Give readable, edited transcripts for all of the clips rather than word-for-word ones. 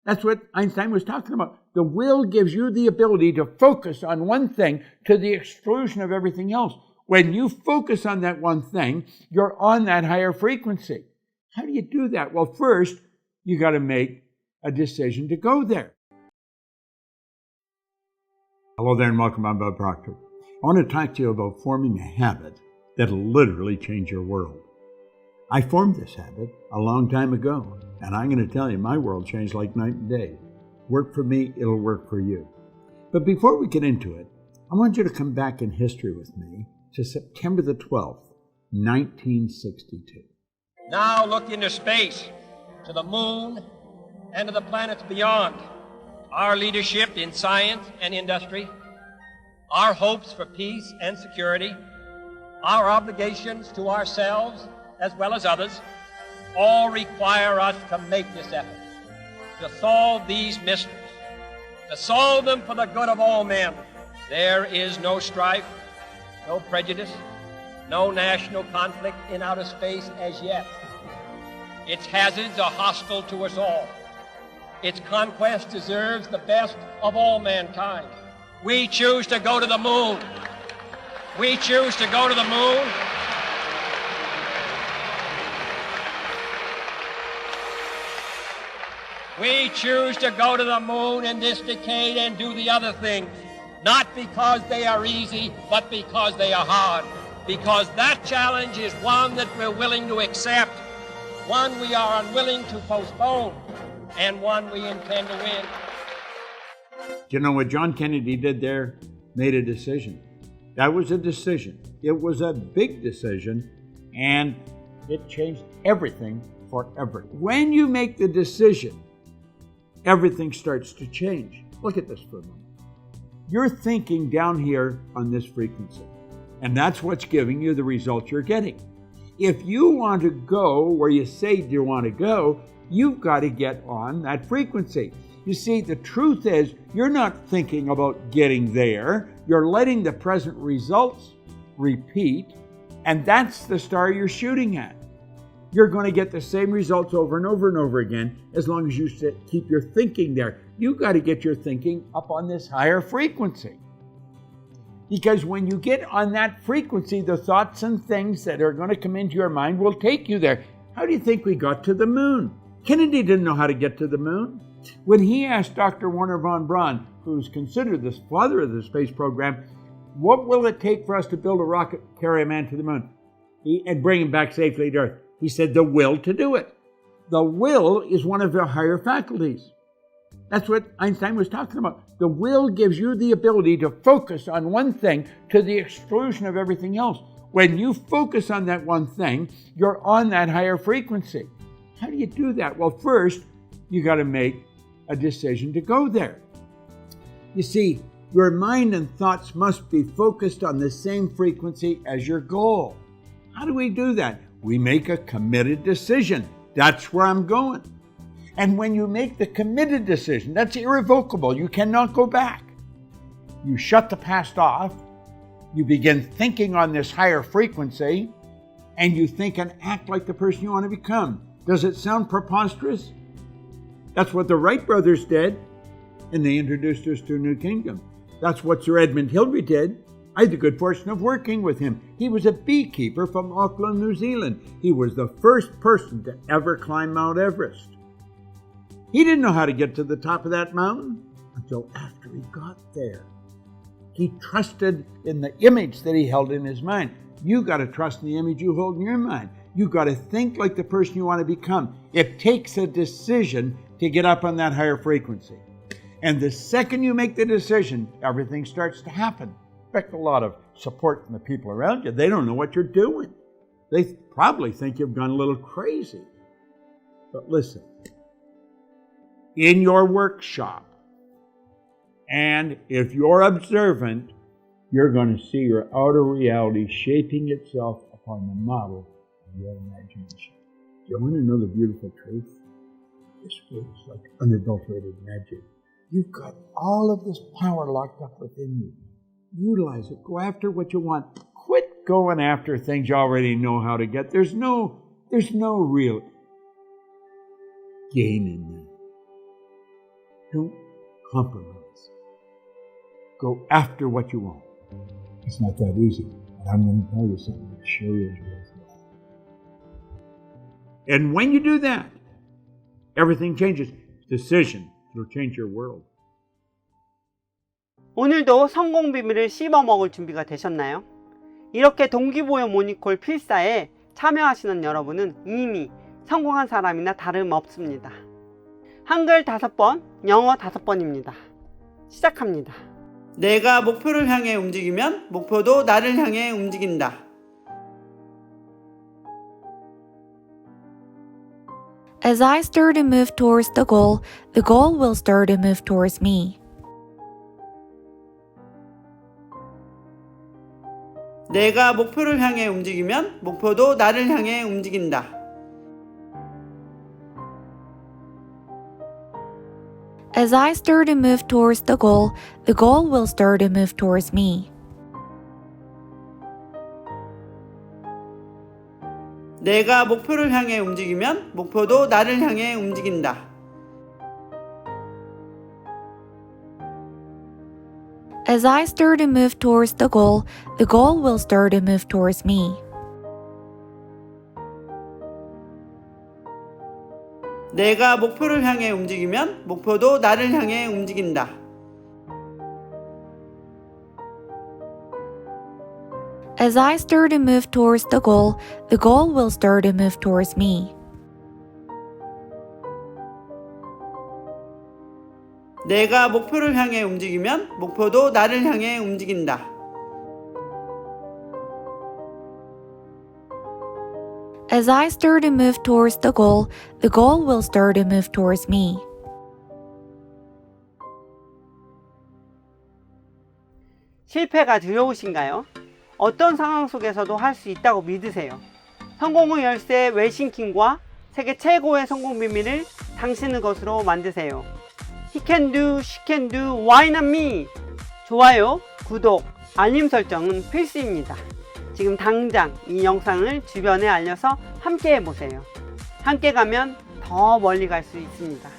That's what Einstein was talking about. The will gives you the ability to focus on one thing to the exclusion of everything else. When you focus on that one thing, you're on that higher frequency. How do you do that? Well, first, you got to make a decision to go there. Hello there and welcome. I'm Bob Proctor. I want to talk to you about forming a habit that'll literally change your world. I formed this habit a long time ago, and I'm going to tell you, my world changed like night and day. Work for me, it'll work for you. But before we get into it, I want you to come back in history with me to September the 12th, 1962. Now look into space, to the moon, and to the planets beyond. Our leadership in science and industry, our hopes for peace and security, our obligations to ourselves as well as others, all require us to make this effort, to solve these mysteries, to solve them for the good of all men. There is no strife, no prejudice, no national conflict in outer space as yet. Its hazards are hostile to us all. Its conquest deserves the best of all mankind. We choose to go to the moon. We choose to go to the moon. We choose to go to the moon in this decade and do the other things, not because they are easy, but because they are hard. Because that challenge is one that we're willing to accept, one we are unwilling to postpone, and one we intend to win. You know what John Kennedy did there? Made a decision. That was a decision. It was a big decision, and it changed everything forever. When you make the decision, everything starts to change. Look at this for a moment. You're thinking down here on this frequency, and that's what's giving you the results you're getting. If you want to go where you say you want to go, you've got to get on that frequency. You see, the truth is, you're not thinking about getting there. You're letting the present results repeat, and that's the star you're shooting at. You're going to get the same results over and over and over again as long as you keep your thinking there. You've got to get your thinking up on this higher frequency. Because when you get on that frequency, the thoughts and things that are going to come into your mind will take you there. How do you think we got to the moon? Kennedy didn't know how to get to the moon. When he asked Dr. Wernher von Braun, who's considered the father of the space program, what will it take for us to build a rocket, carry a man to the moon, and bring him back safely to Earth? He said, the will to do it. The will is one of the higher faculties. That's what Einstein was talking about. The will gives you the ability to focus on one thing to the exclusion of everything else. When you focus on that one thing, you're on that higher frequency. How do you do that? Well, first, you got to make a decision to go there. You see, your mind and thoughts must be focused on the same frequency as your goal. How do we do that? We make a committed decision. That's where I'm going. And when you make the committed decision, that's irrevocable. You cannot go back. You shut the past off. You begin thinking on this higher frequency, and you think and act like the person you want to become. Does it sound preposterous? That's what the Wright brothers did, and they introduced us to a new kingdom. That's what Sir Edmund Hillary did. I had the good fortune of working with him. He was a beekeeper from Auckland, New Zealand. He was the first person to ever climb Mount Everest. He didn't know how to get to the top of that mountain until after he got there. He trusted in the image that he held in his mind. You got to trust in the image you hold in your mind. You got to think like the person you want to become. It takes a decision to get up on that higher frequency. And the second you make the decision, everything starts to happen. Expect a lot of support from the people around you. They don't know what you're doing. They probably think you've gone a little crazy. But listen, in your workshop, and if you're observant, you're going to see your outer reality shaping itself upon the model of your imagination. Do you want to know the beautiful truth? This is like unadulterated magic. You've got all of this power locked up within you. Utilize it. Go after what you want. Quit going after things you already know how to get. There's no real gain in that. Don't compromise. Go after what you want. It's not that easy, but I'm going to tell you something. It sure is worthwhile. And when you do that, everything changes. Decision will change your world. 오늘도 성공 비밀을 씹어먹을 준비가 되셨나요? 이렇게 동기부여 모닝콜 필사에 참여하시는 여러분은 이미 성공한 사람이나 다름없습니다. 한글 5번, 영어 5번입니다. 시작합니다. 내가 목표를 향해 움직이면 목표도 나를 향해 움직인다. As I start to move towards the goal will start to move towards me. 내가 목표를 향해 움직이면 목표도 나를 향해 움직인다. As I start to move towards the goal will start to move towards me. 내가 목표를 향해 움직이면 목표도 나를 향해 움직인다. As I start to move towards the goal will start to move towards me. 내가 목표를 향해 움직이면 목표도 나를 향해 움직인다. As I start to move towards the goal will start to move towards me. 내가 목표를 향해 움직이면 목표도 나를 향해 움직인다. As I start to move towards the goal will start to move towards me. 실패가 두려우신가요? 어떤 상황 속에서도 할 수 있다고 믿으세요. 성공의 열쇠 웰싱킹과 세계 최고의 성공 비밀을 당신의 것으로 만드세요. He can do, she can do, why not me? 좋아요, 구독, 알림 설정은 필수입니다. 지금 당장 이 영상을 주변에 알려서 함께 해보세요. 함께 가면 더 멀리 갈 수 있습니다.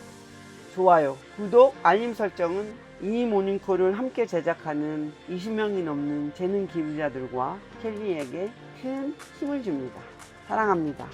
좋아요, 구독, 알림 설정은 이 모닝콜을 함께 제작하는 20명이 넘는 재능 기부자들과 켈리에게 큰 힘을 줍니다. 사랑합니다.